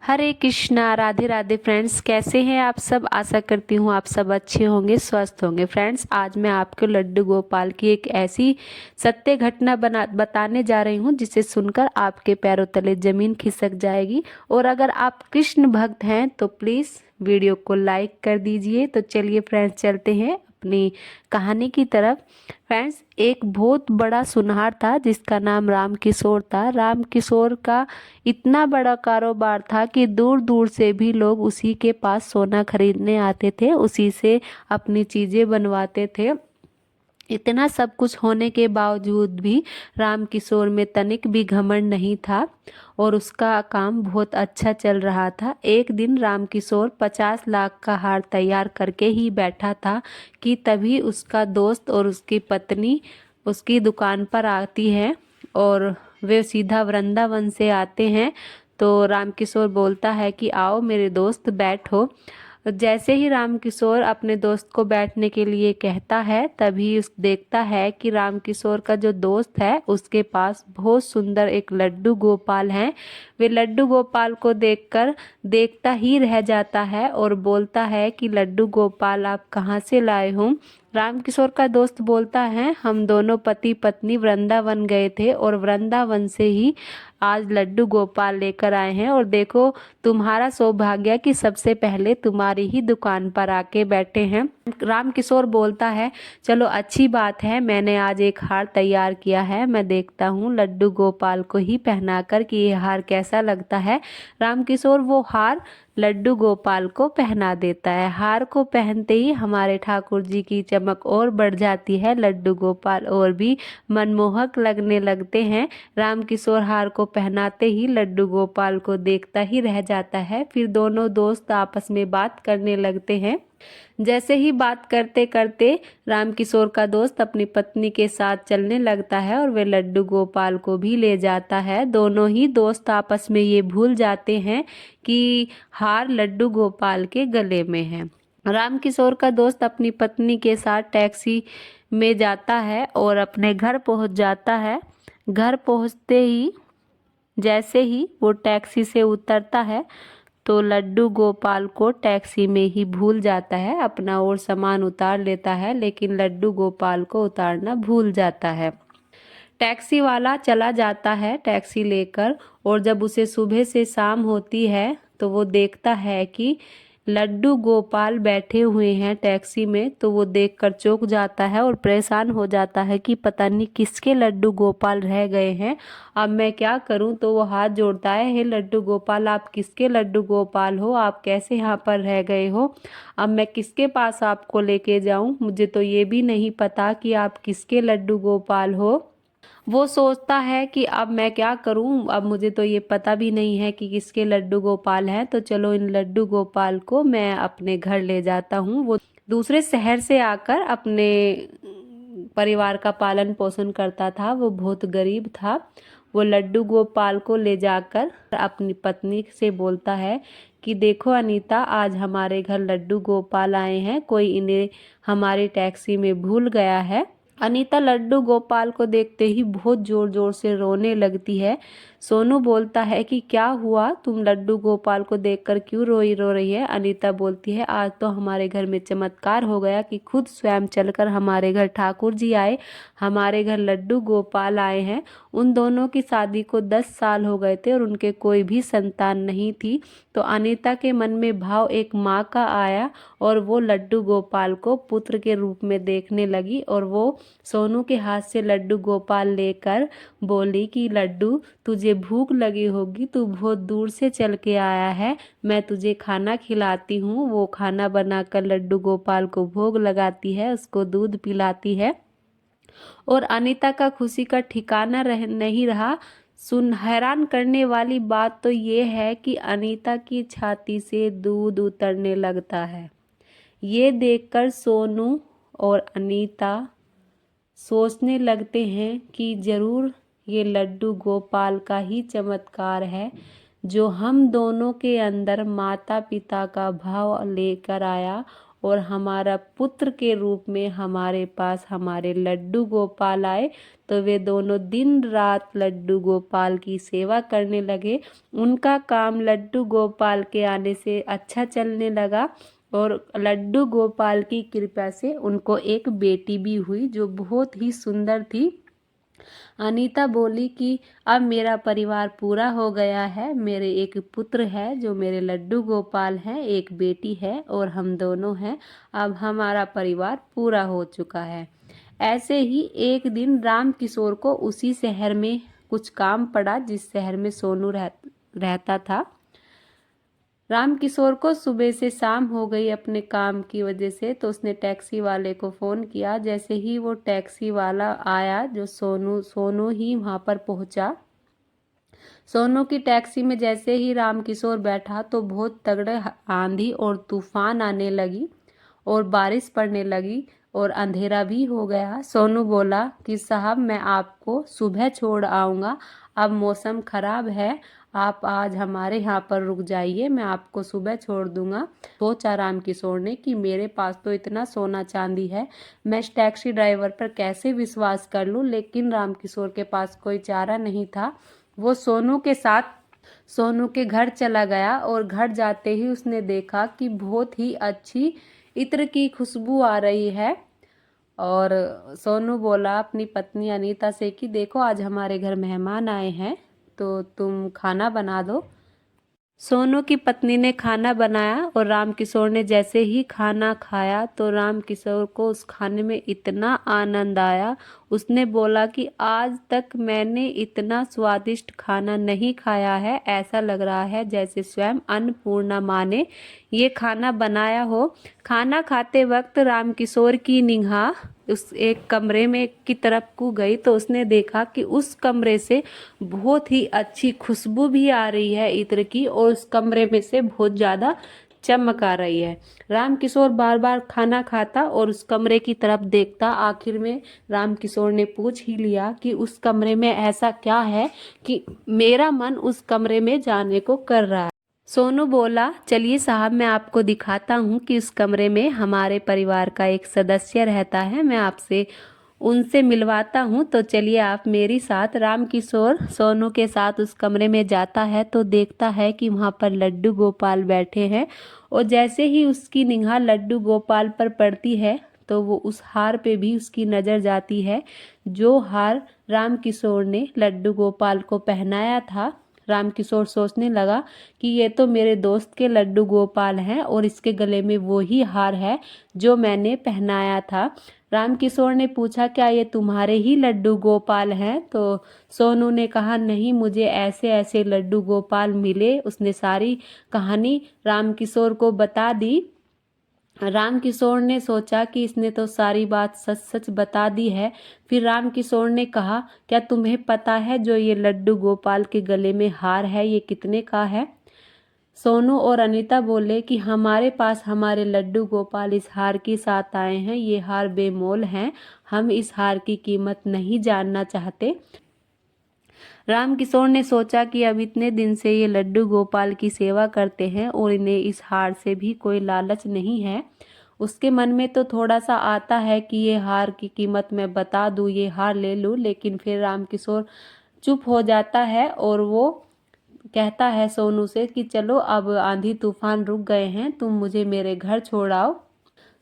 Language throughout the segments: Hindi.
हरे कृष्णा। राधे राधे फ्रेंड्स, कैसे हैं आप सब। आशा करती हूँ आप सब अच्छे होंगे, स्वस्थ होंगे। फ्रेंड्स, आज मैं आपको लड्डू गोपाल की एक ऐसी सत्य घटना बताने जा रही हूँ जिसे सुनकर आपके पैरों तले जमीन खिसक जाएगी। और अगर आप कृष्ण भक्त हैं तो प्लीज़ वीडियो को लाइक कर दीजिए। तो चलिए फ्रेंड्स, चलते हैं अपनी कहानी की तरफ। फ्रेंड्स, एक बहुत बड़ा सुनहार था जिसका नाम राम किशोर था। राम किशोर का इतना बड़ा कारोबार था कि दूर दूर से भी लोग उसी के पास सोना खरीदने आते थे, उसी से अपनी चीज़ें बनवाते थे। इतना सब कुछ होने के बावजूद भी राम किशोर में तनिक भी घमंड नहीं था और उसका काम बहुत अच्छा चल रहा था। एक दिन राम किशोर 50 लाख का हार तैयार करके ही बैठा था कि तभी उसका दोस्त और उसकी पत्नी उसकी दुकान पर आती है और वे सीधा वृंदावन से आते हैं। तो राम किशोर बोलता है कि आओ मेरे दोस्त बैठो। जैसे ही राम किशोर अपने दोस्त को बैठने के लिए कहता है तभी उस देखता है कि राम किशोर का जो दोस्त है उसके पास बहुत सुंदर एक लड्डू गोपाल है। वे लड्डू गोपाल को देखकर देखता ही रह जाता है और बोलता है कि लड्डू गोपाल आप कहाँ से लाए हो। राम किशोर का दोस्त बोलता है हम दोनों पति पत्नी वृंदावन गए थे और वृंदावन से ही आज लड्डू गोपाल लेकर आए हैं। और देखो, तुम्हारा सौभाग्य कि सबसे पहले तुम्हारी ही दुकान पर आके बैठे हैं। राम किशोर बोलता है चलो अच्छी बात है, मैंने आज एक हार तैयार किया है, मैं देखता हूँ लड्डू गोपाल को ही पहनाकर कि ये हार कैसा लगता है। राम किशोर वो हार लड्डू गोपाल को पहना देता है। हार को पहनते ही हमारे ठाकुर जी की चमक और बढ़ जाती है। लड्डू गोपाल और भी मनमोहक लगने लगते हैं। राम किशोर हार को पहनाते ही लड्डू गोपाल को देखता ही रह जाता है। फिर दोनों दोस्त आपस में बात करने लगते हैं। जैसे ही बात करते करते राम किशोर का दोस्त अपनी पत्नी के साथ चलने लगता है और वे लड्डू गोपाल को भी ले जाता है। दोनों ही दोस्त आपस में ये भूल जाते हैं कि हार लड्डू गोपाल के गले में है। राम किशोर का दोस्त अपनी पत्नी के साथ टैक्सी में जाता है और अपने घर पहुंच जाता है। घर पहुंचते ही जैसे ही वो टैक्सी से उतरता है तो लड्डू गोपाल को टैक्सी में ही भूल जाता है। अपना और सामान उतार लेता है लेकिन लड्डू गोपाल को उतारना भूल जाता है। टैक्सी वाला चला जाता है टैक्सी लेकर और जब उसे सुबह से शाम होती है तो वो देखता है कि लड्डू गोपाल बैठे हुए हैं टैक्सी में। तो वो देखकर चौंक जाता है और परेशान हो जाता है कि पता नहीं किसके लड्डू गोपाल रह गए हैं, अब मैं क्या करूं। तो वो हाथ जोड़ता है, हे लड्डू गोपाल आप किसके लड्डू गोपाल हो, आप कैसे यहाँ पर रह गए हो, अब मैं किसके पास आपको लेके जाऊं, मुझे तो ये भी नहीं पता कि आप किसके लड्डू गोपाल हो। वो सोचता है कि अब मैं क्या करूं, अब मुझे तो ये पता भी नहीं है कि किसके लड्डू गोपाल हैं। तो चलो इन लड्डू गोपाल को मैं अपने घर ले जाता हूं। वो दूसरे शहर से आकर अपने परिवार का पालन पोषण करता था, वो बहुत गरीब था। वो लड्डू गोपाल को ले जाकर अपनी पत्नी से बोलता है कि देखो अनीता, आज हमारे घर लड्डू गोपाल आए हैं, कोई इन्हें हमारी टैक्सी में भूल गया है। अनीता लड्डू गोपाल को देखते ही बहुत जोर जोर से रोने लगती है। सोनू बोलता है कि क्या हुआ, तुम लड्डू गोपाल को देखकर क्यों रो रही है। अनीता बोलती है आज तो हमारे घर में चमत्कार हो गया कि खुद स्वयं चलकर हमारे घर ठाकुर जी आए, हमारे घर लड्डू गोपाल आए हैं। उन दोनों की शादी को 10 साल हो गए थे और उनके कोई भी संतान नहीं थी। तो अनीता के मन में भाव एक माँ का आया और वो लड्डू गोपाल को पुत्र के रूप में देखने लगी और वो सोनू के हाथ से लड्डू गोपाल लेकर बोली कि लड्डू तुझे भूख लगी होगी, तू बहुत दूर से चल के आया है, मैं तुझे खाना खिलाती हूँ। वो खाना बनाकर लड्डू गोपाल को भोग लगाती है, उसको दूध पिलाती है और अनीता का खुशी का ठिकाना नहीं रहा। हैरान करने वाली बात तो ये है कि अनीता की छाती से दूध उतरने लगता है। ये देखकर सोनू और अनीता सोचने लगते हैं कि जरूर ये लड्डू गोपाल का ही चमत्कार है जो हम दोनों के अंदर माता पिता का भाव लेकर आया और हमारा पुत्र के रूप में हमारे पास हमारे लड्डू गोपाल आए। तो वे दोनों दिन रात लड्डू गोपाल की सेवा करने लगे। उनका काम लड्डू गोपाल के आने से अच्छा चलने लगा और लड्डू गोपाल की कृपा से उनको एक बेटी भी हुई जो बहुत ही सुंदर थी। अनीता बोली कि अब मेरा परिवार पूरा हो गया है, मेरे एक पुत्र है जो मेरे लड्डू गोपाल हैं, एक बेटी है और हम दोनों हैं। अब हमारा परिवार पूरा हो चुका है। ऐसे ही एक दिन राम किशोर को उसी शहर में कुछ काम पड़ा जिस शहर में सोनू रहता था। राम किशोर को सुबह से शाम हो गई अपने काम की वजह से, तो उसने टैक्सी वाले को फ़ोन किया। जैसे ही वो टैक्सी वाला आया, जो सोनू ही वहाँ पर पहुँचा। सोनू की टैक्सी में जैसे ही राम किशोर बैठा तो बहुत तगड़े आंधी और तूफान आने लगी और बारिश पड़ने लगी और अंधेरा भी हो गया। सोनू बोला कि साहब मैं आपको सुबह छोड़ आऊँगा, अब मौसम ख़राब है, आप आज हमारे यहाँ पर रुक जाइए, मैं आपको सुबह छोड़ दूँगा। सोचा राम किशोर ने कि मेरे पास तो इतना सोना चांदी है, मैं इस टैक्सी ड्राइवर पर कैसे विश्वास कर लूँ। लेकिन राम किशोर के पास कोई चारा नहीं था। वो सोनू के साथ सोनू के घर चला गया और घर जाते ही उसने देखा कि बहुत ही अच्छी इत्र की खुशबू आ रही है। और सोनू बोला अपनी पत्नी अनीता से कि देखो आज हमारे घर मेहमान आए हैं, तो तुम खाना बना दो। सोनू की पत्नी ने खाना बनाया और राम किशोर ने जैसे ही खाना खाया तो राम किशोर को उस खाने में इतना आनंद आया। उसने बोला कि आज तक मैंने इतना स्वादिष्ट खाना नहीं खाया है, ऐसा लग रहा है जैसे स्वयं अन्नपूर्णा माँ ने ये खाना बनाया हो। खाना खाते वक्त राम किशोर की निगाह उस एक कमरे में की तरफ को गई तो उसने देखा कि उस कमरे से बहुत ही अच्छी खुशबू भी आ रही है इत्र की और उस कमरे में से बहुत ज़्यादा चमक आ रही है। राम किशोर बार बार खाना खाता और उस कमरे की तरफ देखता। आखिर में राम किशोर ने पूछ ही लिया कि उस कमरे में ऐसा क्या है कि मेरा मन उस कमरे में जाने को कर रहा है। सोनू बोला चलिए साहब मैं आपको दिखाता हूँ कि उस कमरे में हमारे परिवार का एक सदस्य रहता है, मैं आपसे उनसे मिलवाता हूँ, तो चलिए आप मेरी साथ। राम किशोर सोनू के साथ उस कमरे में जाता है तो देखता है कि वहाँ पर लड्डू गोपाल बैठे हैं और जैसे ही उसकी निगाह लड्डू गोपाल पर पड़ती है तो वो उस हार पे भी उसकी नज़र जाती है जो हार राम किशोर ने लड्डू गोपाल को पहनाया था। राम किशोर सोचने लगा कि ये तो मेरे दोस्त के लड्डू गोपाल हैं और इसके गले में वो ही हार है जो मैंने पहनाया था। राम किशोर ने पूछा क्या ये तुम्हारे ही लड्डू गोपाल हैं? तो सोनू ने कहा नहीं, मुझे ऐसे ऐसे लड्डू गोपाल मिले। उसने सारी कहानी राम किशोर को बता दी। राम किशोर ने सोचा कि इसने तो सारी बात सच सच बता दी है। फिर राम किशोर ने कहा क्या तुम्हें पता है जो ये लड्डू गोपाल के गले में हार है ये कितने का है? सोनू और अनीता बोले कि हमारे पास हमारे लड्डू गोपाल इस हार के साथ आए हैं, ये हार बेमोल हैं, हम इस हार की कीमत नहीं जानना चाहते। राम किशोर ने सोचा कि अब इतने दिन से ये लड्डू गोपाल की सेवा करते हैं और इन्हें इस हार से भी कोई लालच नहीं है। उसके मन में तो थोड़ा सा आता है कि ये हार की कीमत मैं बता दूँ, ये हार ले लूँ, लेकिन फिर राम किशोर चुप हो जाता है और वो कहता है सोनू से कि चलो अब आंधी तूफान रुक गए हैं, तुम मुझे मेरे घर छोड़ आओ।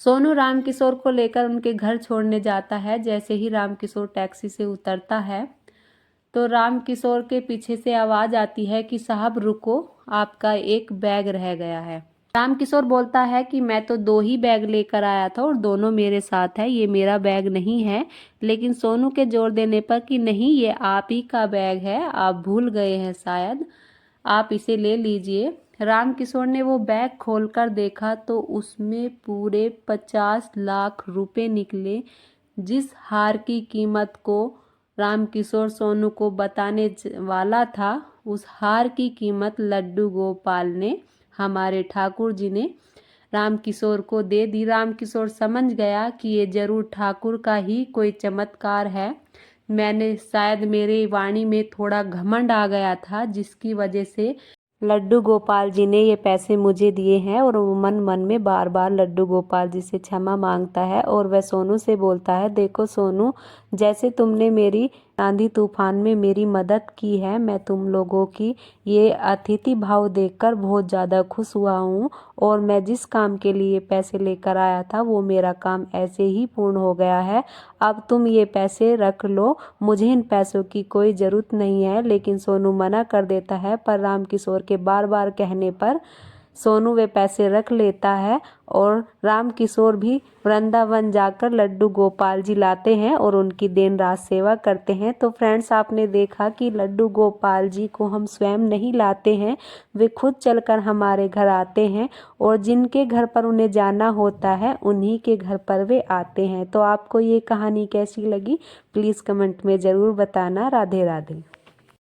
सोनू राम किशोर को लेकर उनके घर छोड़ने जाता है। जैसे ही राम किशोर टैक्सी से उतरता है तो राम किशोर के पीछे से आवाज़ आती है कि साहब रुको, आपका एक बैग रह गया है। राम किशोर बोलता है कि मैं तो 2 ही बैग लेकर आया था और दोनों मेरे साथ है, ये मेरा बैग नहीं है। लेकिन सोनू के जोर देने पर कि नहीं ये आप ही का बैग है, आप भूल गए हैं शायद, आप इसे ले लीजिए। राम किशोर ने वो बैग खोलकर देखा तो उसमें पूरे 50 लाख रुपए निकले। जिस हार की कीमत को राम किशोर सोनू को बताने वाला था उस हार की कीमत लड्डू गोपाल ने, हमारे ठाकुर जी ने राम किशोर को दे दी। राम किशोर समझ गया कि ये जरूर ठाकुर का ही कोई चमत्कार है। मैंने शायद मेरे वाणी में थोड़ा घमंड आ गया था जिसकी वजह से लड्डू गोपाल जी ने ये पैसे मुझे दिए हैं। और वो मन मन में बार बार लड्डू गोपाल जी से क्षमा मांगता है और वह सोनू से बोलता है, देखो सोनू, जैसे तुमने मेरी आंधी तूफान में मेरी मदद की है, मैं तुम लोगों की ये अतिथि भाव देखकर बहुत ज़्यादा खुश हुआ हूँ। और मैं जिस काम के लिए पैसे लेकर आया था वो मेरा काम ऐसे ही पूर्ण हो गया है। अब तुम ये पैसे रख लो, मुझे इन पैसों की कोई ज़रूरत नहीं है। लेकिन सोनू मना कर देता है, पर रामकिशोर के बार बार कहने पर सोनू वे पैसे रख लेता है। और रामकिशोर भी वृंदावन जाकर लड्डू गोपाल जी लाते हैं और उनकी दिन रात सेवा करते हैं। तो फ्रेंड्स, आपने देखा कि लड्डू गोपाल जी को हम स्वयं नहीं लाते हैं, वे खुद चलकर हमारे घर आते हैं और जिनके घर पर उन्हें जाना होता है उन्हीं के घर पर वे आते हैं। तो आपको ये कहानी कैसी लगी प्लीज़ कमेंट में ज़रूर बताना। राधे राधे।